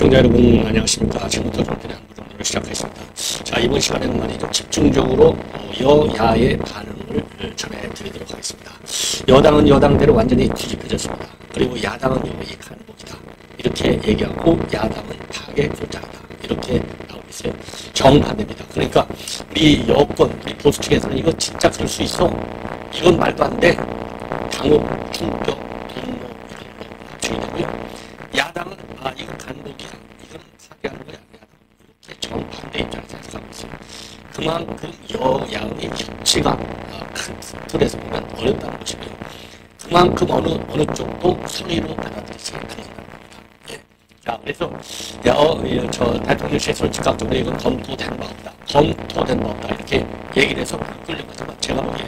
시청자 여러분 안녕하십니까. 지금부터 좀 그냥 무정리를 시작하겠습니다. 자, 이번 시간에는 말이죠, 집중적으로 여야의 반응을 전해드리도록 하겠습니다. 여당은 여당대로 완전히 뒤집혀졌습니다. 그리고 야당은 이 간복이다 이렇게 얘기하고, 야당은 파괴 골자다 이렇게 나오고 있어요. 정반대입니다. 그러니까 우리 여권, 우리 보수 측에서는 이거 진짜 그럴 수 있어, 이건 말도 안 돼, 당혹, 충격, 분노 이런 거 주의되고요. 야당은 이건 간복이야, 이건 파괴하는 거야, 이렇게 정반대 입장에서 해석하고 있어요. 그만큼 여야의 협치가 큰 틀에서 보면 어렵다는 것이고요. 그만큼 어느 쪽도 성의로 받아들이지 않는다는 겁니다. 예. 자, 그래서 저 대통령실에서 즉각적으로 이건 검토된 바 없다, 검토된 바 없다 이렇게 얘기를 해서 끌린 거지만, 제가 보기에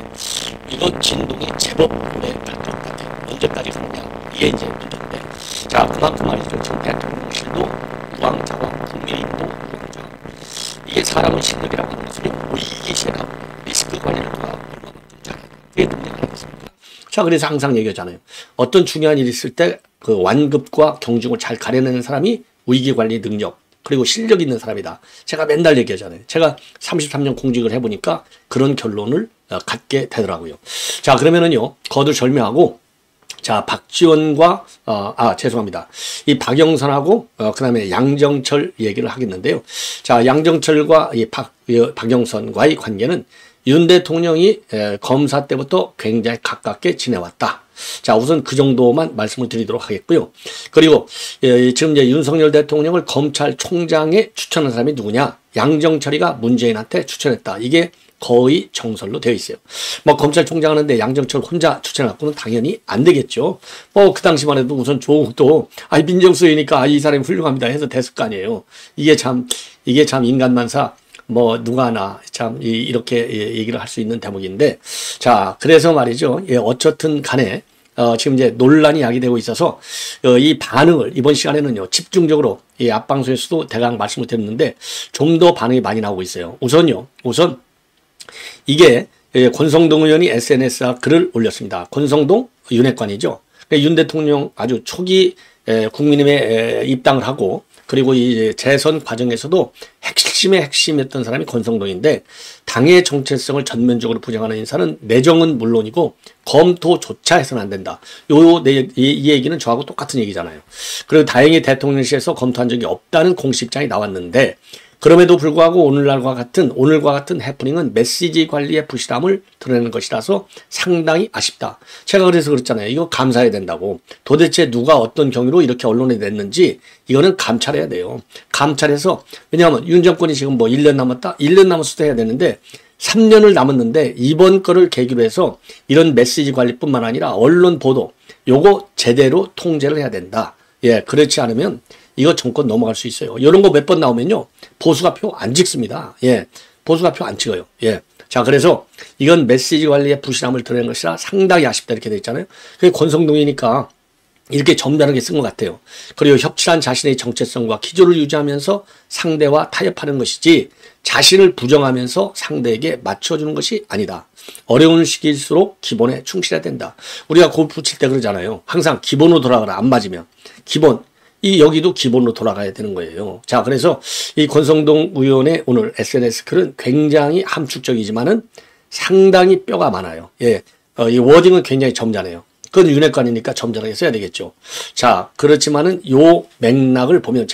이건 진동이 제법 오래 갈 것 같아요. 언제까지 가느냐, 이게 이제 문제인데, 자, 그만큼 말이죠, 지금 대통령실도 우왕좌왕, 국민의힘도 우왕좌왕, 이게 사람을 실력이라고 하는 것은 위기시하고 리스크 관리를 누가 얼마만큼 잘해야 돼, 그게 능력 아니겠습니까? 자, 그래서 항상 얘기하잖아요. 어떤 중요한 일이 있을 때 그 완급과 경중을 잘 가려내는 사람이 위기관리 능력 그리고 실력 있는 사람이다. 제가 맨날 얘기하잖아요. 제가 33년 공직을 해보니까 그런 결론을 갖게 되더라고요. 자, 그러면은요, 거두절미하고, 자, 박지원과 죄송합니다. 이 박영선하고 그다음에 양정철 얘기를 하겠는데요. 자, 양정철과 이 박영선과의 관계는 윤 대통령이 검사 때부터 굉장히 가깝게 지내왔다. 자, 우선 그 정도만 말씀을 드리도록 하겠고요. 그리고 지금 이제 윤석열 대통령을 검찰총장에 추천한 사람이 누구냐? 양정철이가 문재인한테 추천했다. 이게 거의 정설로 되어 있어요. 뭐 검찰총장 하는데 양정철 혼자 추천해갖고는 당연히 안 되겠죠. 그 당시만 해도 우선 조국도 민정수석이니까 이 사람이 훌륭합니다 해서 됐을 거 아니에요. 이게 참 인간만사 누가 하나 참 이렇게 얘기를 할 수 있는 대목인데, 자, 그래서 말이죠. 예, 어쨌든 간에 지금 이제 논란이 야기되고 있어서 이 반응을 이번 시간에는요, 집중적으로 이 앞방송에서도 대강 말씀을 드렸는데 좀 더 반응이 많이 나오고 있어요. 우선 이게 권성동 의원이 SNS에 글을 올렸습니다. 권성동 윤핵관이죠. 윤 대통령 아주 초기 국민의힘에 입당을 하고, 그리고 이 재선 과정에서도 핵심이었던 사람이 권성동인데, 당의 정체성을 전면적으로 부정하는 인사는 내정은 물론이고 검토조차 해서는 안 된다. 이 얘기는 저하고 똑같은 얘기잖아요. 그리고 다행히 대통령실에서 검토한 적이 없다는 공식 입장이 나왔는데, 그럼에도 불구하고 오늘과 같은 해프닝은 메시지 관리의 부실함을 드러내는 것이라서 상당히 아쉽다. 제가 그래서 그랬잖아요. 이거 감사해야 된다고. 도대체 누가 어떤 경위로 이렇게 언론에 냈는지 이거는 감찰해야 돼요. 감찰해서, 왜냐하면 윤 정권이 지금 1년 남았다? 1년 남았을 때 해야 되는데 3년을 남았는데, 이번 거를 계기로 해서 이런 메시지 관리뿐만 아니라 언론 보도 요거 제대로 통제를 해야 된다. 예, 그렇지 않으면 이거 정권 넘어갈 수 있어요. 이런 거 몇 번 나오면요, 보수가 표 안 찍습니다. 예, 보수가 표 안 찍어요. 예. 자, 그래서 이건 메시지 관리의 부실함을 드러낸 것이라 상당히 아쉽다 이렇게 돼 있잖아요. 그게 권성동이니까 이렇게 점잖게 쓴 것 같아요. 그리고 협치한 자신의 정체성과 기조를 유지하면서 상대와 타협하는 것이지 자신을 부정하면서 상대에게 맞춰주는 것이 아니다. 어려운 시기일수록 기본에 충실해야 된다. 우리가 골프 칠 때 그러잖아요. 항상 기본으로 돌아가라. 안 맞으면 기본. 여기도 기본으로 돌아가야 되는 거예요. 자, 그래서 이 권성동 의원의 오늘 SNS 글은 굉장히 함축적이지만은 상당히 뼈가 많아요. 예. 이 워딩은 굉장히 점잖아요. 그건 윤핵관이니까 점잖게 써야 되겠죠. 자, 그렇지만은 요 맥락을 보면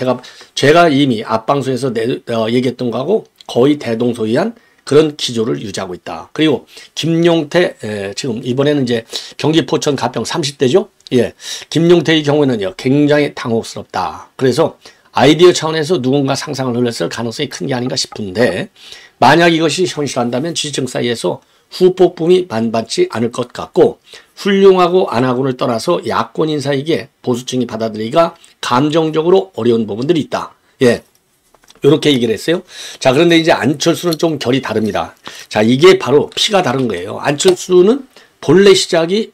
제가 이미 앞방송에서 얘기했던 거하고 거의 대동소이한 그런 기조를 유지하고 있다. 그리고 김용태, 지금 이번에는 이제 경기 포천 가평 30대죠. 예. 김용태의 경우에는요, 굉장히 당혹스럽다. 그래서 아이디어 차원에서 누군가 상상을 흘렸을 가능성이 큰 게 아닌가 싶은데, 만약 이것이 현실한다면 지지층 사이에서 후폭풍이 만받지 않을 것 같고, 훌륭하고 안 하고를 떠나서 야권 인사에게 보수층이 받아들이기가 감정적으로 어려운 부분들이 있다. 예. 요렇게 얘기를 했어요. 자, 그런데 이제 안철수는 좀 결이 다릅니다. 자, 이게 바로 피가 다른 거예요. 안철수는 본래 시작이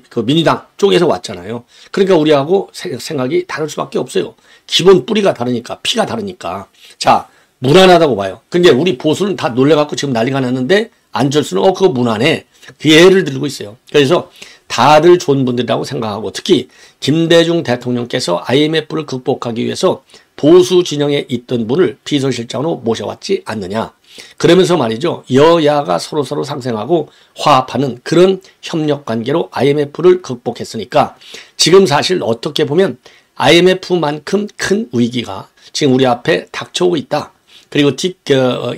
그 민주당 쪽에서 왔잖아요. 그러니까 우리하고 생각이 다를 수밖에 없어요. 기본 뿌리가 다르니까, 피가 다르니까. 자, 무난하다고 봐요. 근데 우리 보수는 다 놀래갖고 지금 난리가 났는데, 안철수는 그거 무난해. 그 예를 들고 있어요. 그래서 다들 좋은 분들이라고 생각하고 특히 김대중 대통령께서 IMF를 극복하기 위해서 보수 진영에 있던 분을 비서실장으로 모셔왔지 않느냐. 그러면서 말이죠. 여야가 서로서로 상생하고 화합하는 그런 협력관계로 IMF를 극복했으니까 지금 사실 어떻게 보면 IMF만큼 큰 위기가 지금 우리 앞에 닥쳐오고 있다. 그리고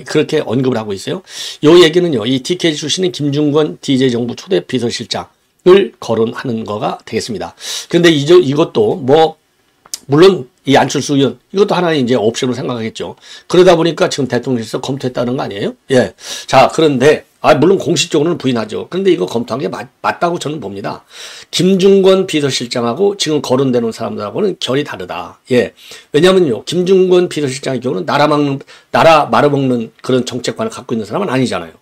그렇게 언급을 하고 있어요. 이 얘기는요. 이 TK 출신인 김중권 DJ정부 초대 비서실장을 거론하는 거가 되겠습니다. 그런데 이것도 뭐 물론 이 안철수 의원 이것도 하나의 이제 옵션으로 생각하겠죠. 그러다 보니까 지금 대통령실에서 검토했다는 거 아니에요? 예. 자, 그런데 물론 공식적으로는 부인하죠. 그런데 이거 검토한 게 맞다고 저는 봅니다. 김중권 비서실장하고 지금 거론되는 사람들하고는 결이 다르다. 예. 왜냐면요. 김중권 비서실장의 경우는 나라 말아먹는 그런 정책관을 갖고 있는 사람은 아니잖아요.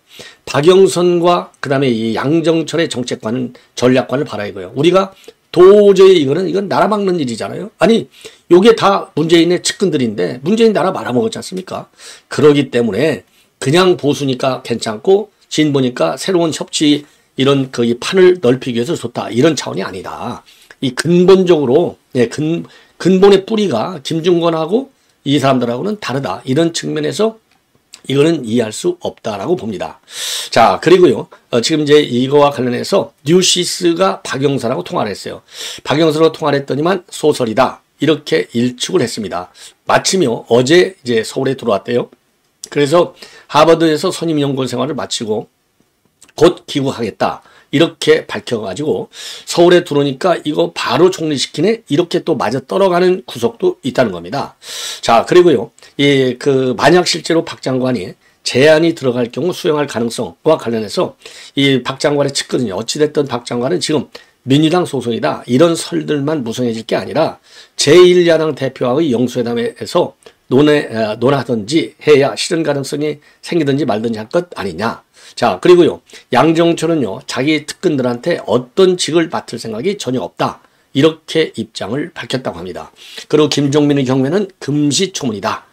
박영선과 그다음에 이 양정철의 정책관은 전략관을 봐라 이거예요. 우리가 도저히 이건 나라 막는 일이잖아요. 아니, 요게 다 문재인의 측근들인데 문재인 나라 말아먹었지 않습니까? 그러기 때문에 그냥 보수니까 괜찮고 진보니까 새로운 협치 이런 이 판을 넓히기 위해서 좋다. 이런 차원이 아니다. 이 근본적으로 근본의 뿌리가 김중권하고 이 사람들하고는 다르다. 이런 측면에서 이거는 이해할 수 없다라고 봅니다. 자, 그리고요. 지금 이제 이거와 관련해서 뉴시스가 박영선하고 통화를 했어요. 박영선하고 통화를 했더니만 소설이다. 이렇게 일축을 했습니다. 마침요. 어제 이제 서울에 들어왔대요. 그래서 하버드에서 선임 연구원 생활을 마치고 곧 귀국하겠다. 이렇게 밝혀가지고 서울에 들어오니까 이거 바로 총리시키네? 이렇게 또 맞아 떨어가는 구석도 있다는 겁니다. 자, 그리고요. 만약 실제로 박 장관이 제안이 들어갈 경우 수용할 가능성과 관련해서 이 박 장관의 측근은요. 어찌됐든 박 장관은 지금 민주당 소속이다. 이런 설들만 무성해질 게 아니라 제1야당 대표와의 영수회담에서 논하든지 해야 실현 가능성이 생기든지 말든지 할 것 아니냐. 자, 그리고요. 양정철은요. 자기 특근들한테 어떤 직을 맡을 생각이 전혀 없다. 이렇게 입장을 밝혔다고 합니다. 그리고 김종민의 경우에는 금시초문이다.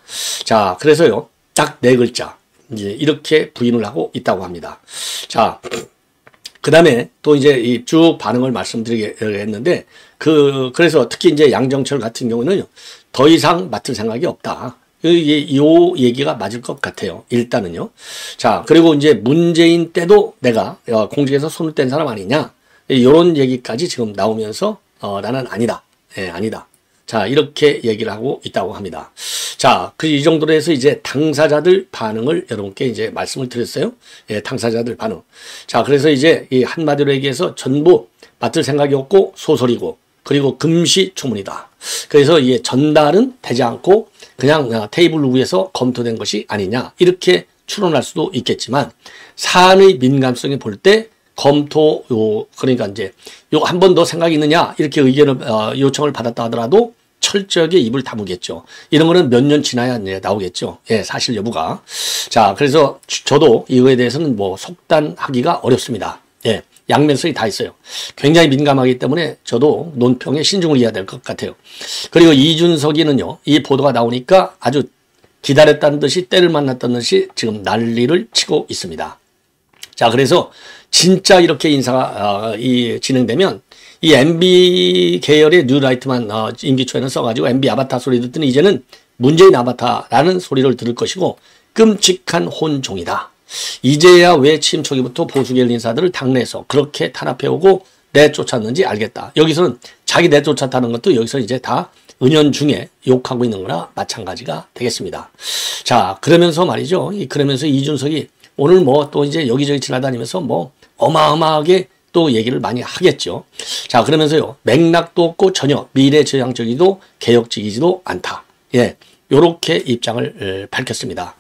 자, 그래서요. 딱 4글자. 이제 이렇게 부인을 하고 있다고 합니다. 자, 그 다음에 또 이제 쭉 반응을 말씀드리겠는데, 그래서 특히 이제 양정철 같은 경우는요. 더 이상 맡을 생각이 없다. 요 얘기가 맞을 것 같아요. 일단은요. 자, 그리고 이제 문재인 때도 내가 공직에서 손을 뗀 사람 아니냐. 요런 얘기까지 지금 나오면서 나는 아니다. 예, 아니다. 자, 이렇게 얘기를 하고 있다고 합니다. 자, 이 정도로 해서 이제 당사자들 반응을 여러분께 이제 말씀을 드렸어요. 예, 당사자들 반응. 자, 그래서 이제 이 한마디로 얘기해서 전부 맡을 생각이 없고 소설이고 그리고 금시초문이다. 그래서 이게 전달은 되지 않고 그냥 테이블 위에서 검토된 것이 아니냐 이렇게 추론할 수도 있겠지만 사안의 민감성에 볼 때 검토 그러니까 이제 한 번 더 생각이 있느냐 이렇게 의견을 요청을 받았다 하더라도 철저하게 입을 다무겠죠. 이런 거는 몇 년 지나야 이제 나오겠죠. 예, 사실 여부가. 자, 그래서 저도 이거에 대해서는 뭐 속단하기가 어렵습니다. 예. 양면성이 다 있어요. 굉장히 민감하기 때문에 저도 논평에 신중을 해야 될 것 같아요. 그리고 이준석이는요. 이 보도가 나오니까 아주 기다렸다는 듯이 때를 만났다는 듯이 지금 난리를 치고 있습니다. 자, 그래서 진짜 이렇게 인사가 진행되면 이 MB 계열의 뉴라이트만 임기 초에는 써가지고 MB 아바타 소리 듣더니 이제는 문재인 아바타라는 소리를 들을 것이고 끔찍한 혼종이다. 이제야 왜 취임 초기부터 보수계열 인사들을 당내에서 그렇게 탄압해오고 내쫓았는지 알겠다. 여기서는 자기 내쫓았다는 것도 여기서 이제 다 은연중에 욕하고 있는 거나 마찬가지가 되겠습니다. 자, 그러면서 말이죠. 그러면서 이준석이 오늘 뭐 또 이제 여기저기 지나다니면서 뭐 어마어마하게 또 얘기를 많이 하겠죠. 자, 그러면서요. 맥락도 없고 전혀 미래지향적이도 개혁적이지도 않다. 예, 요렇게 입장을 밝혔습니다.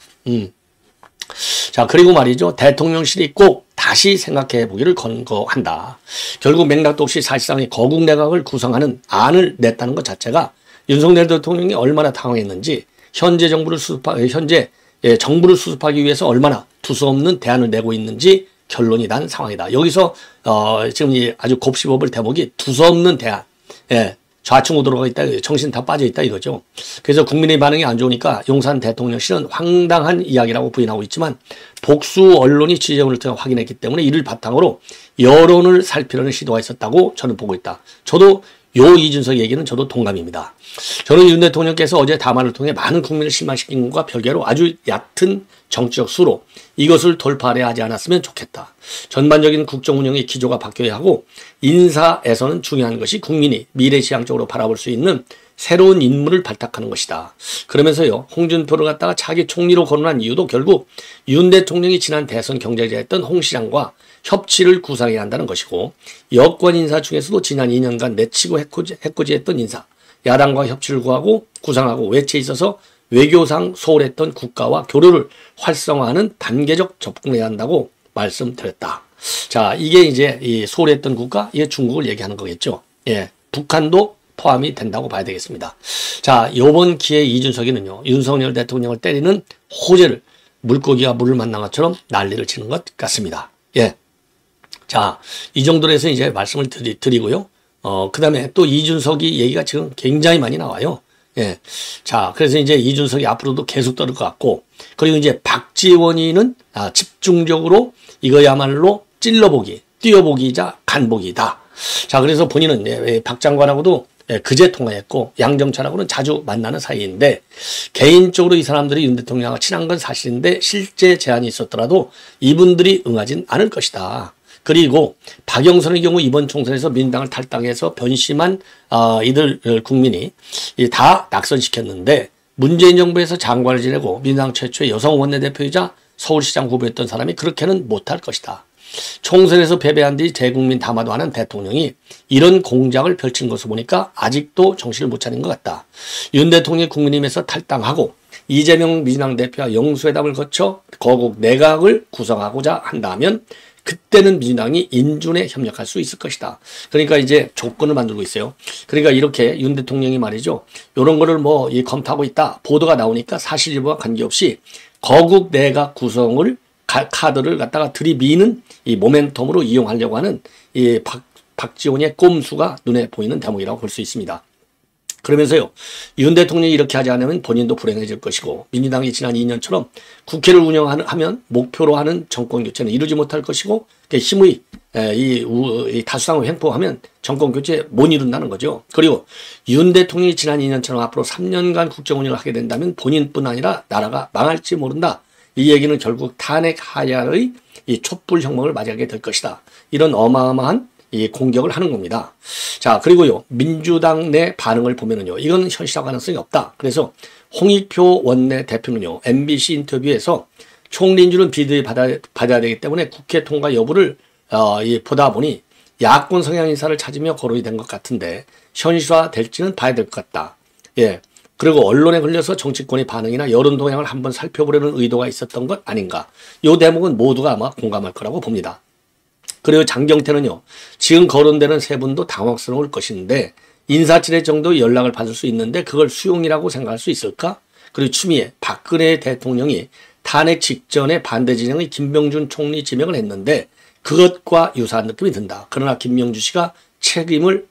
자, 그리고 말이죠. 대통령실이 꼭 다시 생각해 보기를 권고한다. 결국 맥락도 없이 사실상 거국 내각을 구성하는 안을 냈다는 것 자체가 윤석열 대통령이 얼마나 당황했는지 현재 정부를 수습하기 위해서 얼마나 두서없는 대안을 내고 있는지 결론이 난 상황이다. 여기서 지금 아주 곱씹어볼 대목이 두서없는 대안. 예, 좌충우돌가 있다, 정신 다 빠져 있다 이거죠. 그래서 국민의 반응이 안 좋으니까 용산 대통령실은 황당한 이야기라고 부인하고 있지만 복수 언론이 취재원을 통해 확인했기 때문에 이를 바탕으로 여론을 살피려는 시도가 있었다고 저는 보고 있다. 저도 요 이준석 얘기는 저도 동감입니다. 저는 윤 대통령께서 어제 담화를 통해 많은 국민을 실망시킨 것과 별개로 아주 얕은 정치적 수로 이것을 돌파해야 하지 않았으면 좋겠다. 전반적인 국정 운영의 기조가 바뀌어야 하고 인사에서는 중요한 것이 국민이 미래지향적으로 바라볼 수 있는 새로운 인물을 발탁하는 것이다. 그러면서요, 홍준표를 갖다가 차기 총리로 거론한 이유도 결국 윤 대통령이 지난 대선 경쟁자였던 홍 시장과 협치를 구상해야 한다는 것이고, 여권 인사 중에서도 지난 2년간 내치고 해코지했던 인사, 야당과 협치를 구하고 구상하고 외치에 있어서 외교상 소홀했던 국가와 교류를 활성화하는 단계적 접근을 해야 한다고 말씀드렸다. 자, 이게 이제 이 소홀했던 국가, 이게 중국을 얘기하는 거겠죠. 예, 북한도 포함이 된다고 봐야 되겠습니다. 자, 요번 기회에 이준석이는요, 윤석열 대통령을 때리는 호재를 물고기가 물을 만난 것처럼 난리를 치는 것 같습니다. 예. 자, 이 정도로 해서 이제 말씀을 드리고요. 그 다음에 또 이준석이 얘기가 지금 굉장히 많이 나와요. 예. 자, 그래서 이제 이준석이 앞으로도 계속 떠들 것 같고, 그리고 이제 박지원이는 집중적으로 이거야말로 찔러보기, 뛰어보기이자 간보기다. 자, 그래서 본인은 박 장관하고도 그제 통화했고 양정철하고는 자주 만나는 사이인데 개인적으로 이 사람들이 윤 대통령하고 친한 건 사실인데 실제 제안이 있었더라도 이분들이 응하진 않을 것이다. 그리고 박영선의 경우 이번 총선에서 민당을 탈당해서 변심한 이들 국민이 다 낙선시켰는데 문재인 정부에서 장관을 지내고 민당 최초의 여성 원내대표이자 서울시장 후보였던 사람이 그렇게는 못할 것이다. 총선에서 패배한 뒤 대국민 담화도 하는 대통령이 이런 공작을 펼친 것을 보니까 아직도 정신을 못 차린 것 같다. 윤 대통령이 국민의힘에서 탈당하고 이재명 민주당 대표와 영수회담을 거쳐 거국 내각을 구성하고자 한다면 그때는 민주당이 인준에 협력할 수 있을 것이다. 그러니까 이제 조건을 만들고 있어요. 그러니까 이렇게 윤 대통령이 말이죠. 이런 거를 검토하고 있다. 보도가 나오니까 사실일보와 관계없이 거국 내각 구성을 카드를 갖다가 들이미는 이 모멘텀으로 이용하려고 하는 이 박지원의 꼼수가 눈에 보이는 대목이라고 볼 수 있습니다. 그러면서요, 윤 대통령이 이렇게 하지 않으면 본인도 불행해질 것이고 민주당이 지난 2년처럼 국회를 운영하면 목표로 하는 정권교체는 이루지 못할 것이고 힘의 이 다수당을 횡포하면 정권교체 못 이룬다는 거죠. 그리고 윤 대통령이 지난 2년처럼 앞으로 3년간 국정 운영을 하게 된다면 본인뿐 아니라 나라가 망할지 모른다. 이 얘기는 결국 탄핵 하야의 이 촛불 혁명을 맞이하게 될 것이다. 이런 어마어마한 이 공격을 하는 겁니다. 자, 그리고요, 민주당 내 반응을 보면은요, 이건 현실화 가능성이 없다. 그래서 홍익표 원내 대표는요, MBC 인터뷰에서 총리인준은 비대위 받아야 되기 때문에 국회 통과 여부를 보다 보니 야권 성향 인사를 찾으며 거론이 된 것 같은데 현실화 될지는 봐야 될 것 같다. 예. 그리고 언론에 걸려서 정치권의 반응이나 여론 동향을 한번 살펴보려는 의도가 있었던 것 아닌가. 이 대목은 모두가 아마 공감할 거라고 봅니다. 그리고 장경태는요, 지금 거론되는 세 분도 당황스러울 것인데 인사치레 정도 연락을 받을 수 있는데 그걸 수용이라고 생각할 수 있을까? 그리고 추미애, 박근혜 대통령이 탄핵 직전에 반대 진영의 김병준 총리 지명을 했는데 그것과 유사한 느낌이 든다. 그러나 김명주 씨가 체면을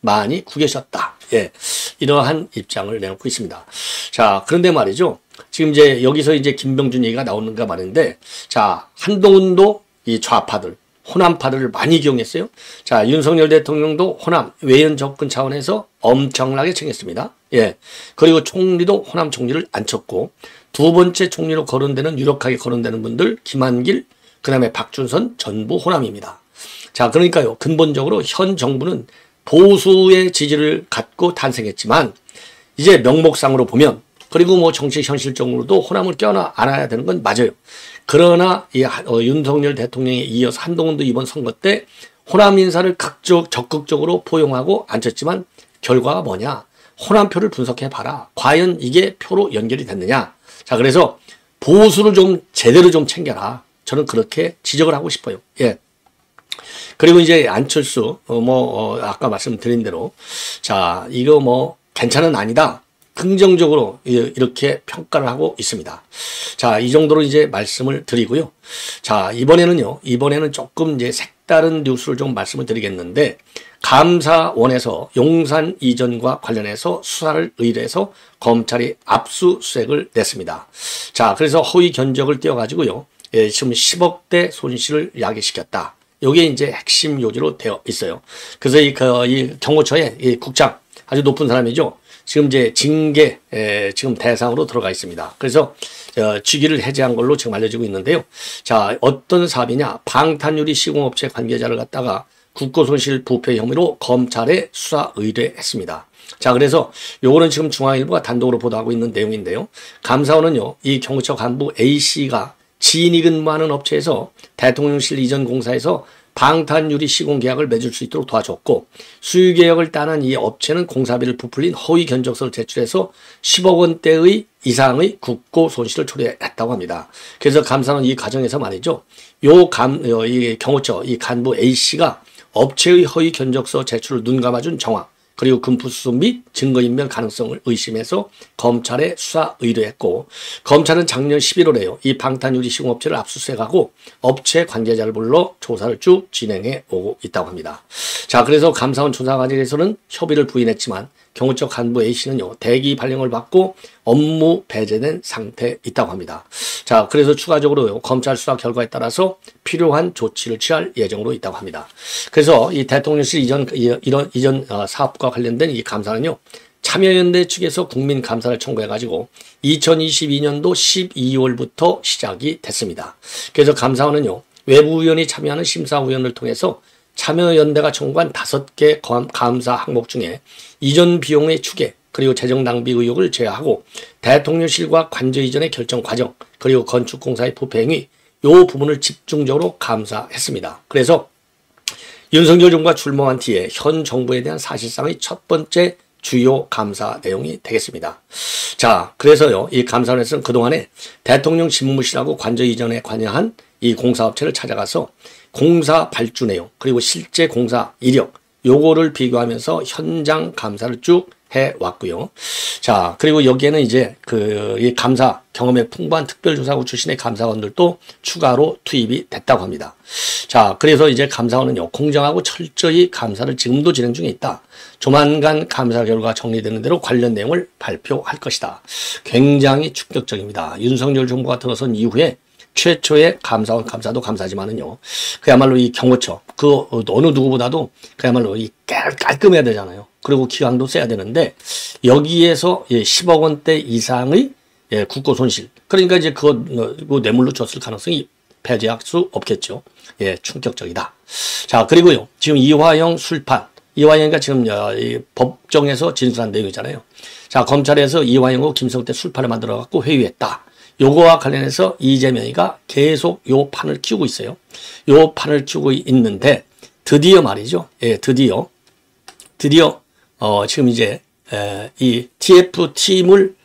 많이 구겨셨다. 예, 이러한 입장을 내놓고 있습니다. 자, 그런데 말이죠. 지금 이제 여기서 이제 김병준 얘기가 나오는가 말인데, 자, 한동훈도 이 좌파들, 호남파들을 많이 기용했어요. 자, 윤석열 대통령도 호남 외연 접근 차원에서 엄청나게 챙겼습니다. 예. 그리고 총리도 호남 총리를 앉혔고, 두 번째 총리로 거론되는, 유력하게 거론되는 분들, 김한길, 그 다음에 박준선, 전부 호남입니다. 자, 그러니까요, 근본적으로 현 정부는 보수의 지지를 갖고 탄생했지만, 이제 명목상으로 보면, 그리고 정치 현실적으로도 호남을 껴안아 안아야 되는 건 맞아요. 그러나 윤석열 대통령에 이어서 한동훈도 이번 선거 때 호남 인사를 적극적으로 포용하고 앉혔지만 결과가 뭐냐? 호남표를 분석해 봐라. 과연 이게 표로 연결이 됐느냐? 자, 그래서 보수를 좀 제대로 좀 챙겨라. 저는 그렇게 지적을 하고 싶어요. 예. 그리고 이제 안철수 아까 말씀드린 대로 자, 이거 괜찮은 아니다. 긍정적으로 이렇게 평가를 하고 있습니다. 자, 이 정도로 이제 말씀을 드리고요. 자, 이번에는 조금 이제 색다른 뉴스를 좀 말씀을 드리겠는데, 감사원에서 용산 이전과 관련해서 수사를 의뢰해서 검찰이 압수수색을 냈습니다. 자, 그래서 허위 견적을 떼어가지고요, 지금 10억대 손실을 야기시켰다. 이게 이제 핵심 요지로 되어 있어요. 그래서 이 경호처의 이 국장, 아주 높은 사람이죠. 지금 이제 징계 지금 대상으로 들어가 있습니다. 그래서 직위를 해제한 걸로 지금 알려지고 있는데요. 자, 어떤 사업이냐? 방탄유리 시공업체 관계자를 갖다가 국고손실 부패 혐의로 검찰에 수사 의뢰했습니다. 자, 그래서 요거는 지금 중앙일보가 단독으로 보도하고 있는 내용인데요. 감사원은요, 이 경호처 간부 A씨가 지인이 근무하는 업체에서 대통령실 이전 공사에서 방탄유리 시공 계약을 맺을 수 있도록 도와줬고, 수유 계약을 따는 이 업체는 공사비를 부풀린 허위 견적서를 제출해서 10억 원대의 이상의 국고 손실을 초래했다고 합니다. 그래서 감사는 이 과정에서 말이죠, 이 경호처 이 간부 A씨가 업체의 허위 견적서 제출을 눈감아준 정황, 그리고 금품수수 및 증거인멸 가능성을 의심해서 검찰에 수사 의뢰했고, 검찰은 작년 11월에요. 이 방탄유리 시공업체를 압수수색하고 업체 관계자를 불러 조사를 쭉 진행해 오고 있다고 합니다. 자, 그래서 감사원 조사 과정에서는 협의를 부인했지만 경호처 간부 A씨는요, 대기 발령을 받고 업무 배제된 상태에 있다고 합니다. 자, 그래서 추가적으로요, 검찰 수사 결과에 따라서 필요한 조치를 취할 예정으로 있다고 합니다. 그래서 이 대통령실 이전 사업과 관련된 이 감사는요, 참여연대 측에서 국민감사를 청구해가지고 2022년도 12월부터 시작이 됐습니다. 그래서 감사원은요, 외부위원이 참여하는 심사위원을 통해서 참여연대가 청구한 5개 감사 항목 중에 이전 비용의 추계, 그리고 재정 낭비 의혹을 제외하고 대통령실과 관저 이전의 결정 과정, 그리고 건축공사의 부패 행위, 요 부분을 집중적으로 감사했습니다. 그래서 윤석열 정부가 출범한 뒤에 현 정부에 대한 사실상의 첫 번째 주요 감사 내용이 되겠습니다. 자, 그래서요, 이 감사원에서는 그동안에 대통령 집무실하고 관저 이전에 관여한 이 공사업체를 찾아가서 공사 발주 내용, 그리고 실제 공사 이력, 요거를 비교하면서 현장 감사를 쭉 해왔고요. 자, 그리고 여기에는 이제 이 감사 경험에 풍부한 특별조사국 출신의 감사원들도 추가로 투입이 됐다고 합니다. 자, 그래서 이제 감사원은요, 공정하고 철저히 감사를 지금도 진행 중에 있다. 조만간 감사 결과 정리되는 대로 관련 내용을 발표할 것이다. 굉장히 충격적입니다. 윤석열 정부가 들어선 이후에 최초의 감사원 감사도 감사지만은요, 그야말로 이 경호처, 어느 누구보다도 그야말로 깔끔해야 되잖아요. 그리고 기강도 세야 되는데, 여기에서 10억 원대 이상의 국고 손실. 그러니까 이제 그 뇌물로 줬을 가능성이 배제할 수 없겠죠. 충격적이다. 자, 그리고요, 지금 이화영 술판. 이화영이가 지금 이 법정에서 진술한 내용이잖아요. 자, 검찰에서 이화영하고 김성태 술판을 만들어갖고 회유했다. 요거와 관련해서 이재명이가 계속 요 판을 키우고 있어요. 요 판을 키우고 있는데, 드디어 말이죠. 드디어 지금 이제 이 TF팀을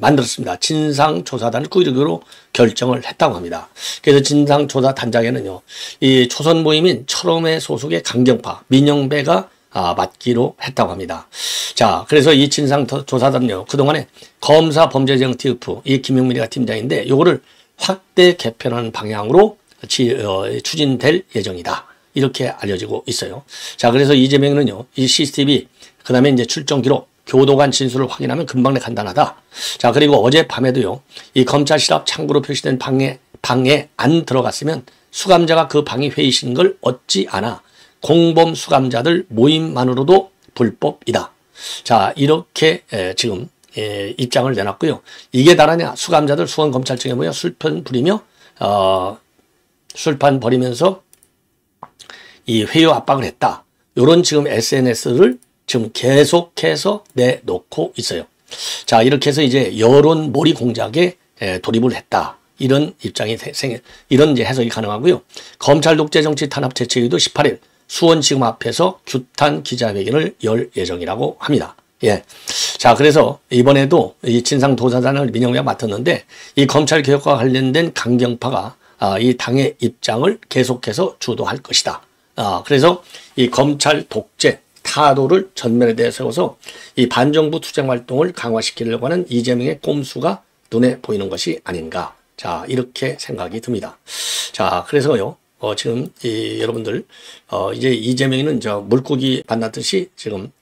만들었습니다. 진상조사단을 꾸리기로 결정을 했다고 합니다. 그래서 진상조사단장에는요, 이 초선 모임인 철험회 소속의 강경파 민영배가 맡기로 했다고 합니다. 자, 그래서 이 진상조사단은요, 그동안에 검사범죄재형 TF, 이 김용민이가 팀장인데, 요거를 확대 개편하는 방향으로 추진될 예정이다. 이렇게 알려지고 있어요. 자, 그래서 이재명은요, 이 CCTV, 그 다음에 이제 출정 기록, 교도관 진술을 확인하면 금방 간단하다. 자, 그리고 어젯밤에도요, 이 검찰실 앞 창구로 표시된 방에 안 들어갔으면 수감자가 그 방이 회의실인 걸 얻지 않아 공범 수감자들 모임만으로도 불법이다. 자, 이렇게 지금 입장을 내놨고요. 이게 다라냐? 수감자들 수원검찰청에 모여 술판 부리며 술판 벌이면서 이 회유 압박을 했다. 요런 지금 SNS를 지금 계속해서 내놓고 있어요. 자, 이렇게 해서 이제 여론 몰이 공작에 돌입을 했다. 이런 입장이 이런 이제 해석이 가능하고요. 검찰 독재 정치 탄압 대책위도 18일 수원지검 앞에서 규탄 기자회견을 열 예정이라고 합니다. 예. 자, 그래서 이번에도 이 진상조사단을 민영배가 맡았는데, 이 검찰 개혁과 관련된 강경파가 이 당의 입장을 계속해서 주도할 것이다. 그래서 이 검찰 독재 타도를 전면에 대세워서 이 반정부 투쟁 활동을 강화시키려고 하는 이재명의 꼼수가 눈에 보이는 것이 아닌가. 자, 이렇게 생각이 듭니다. 자, 그래서요, 지금 여러분들 이제 이재명이는 물고기 만나듯이 지금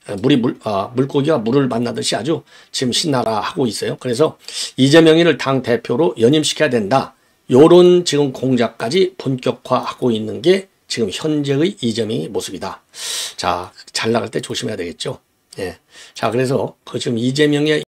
물고기가 물을 만나듯이 아주 지금 신나라 하고 있어요. 그래서 이재명이를 당 대표로 연임시켜야 된다. 요런 지금 공작까지 본격화하고 있는 게 지금 현재의 이재명의 모습이다. 자, 잘 나갈 때 조심해야 되겠죠. 예. 자, 그래서 지금 이재명의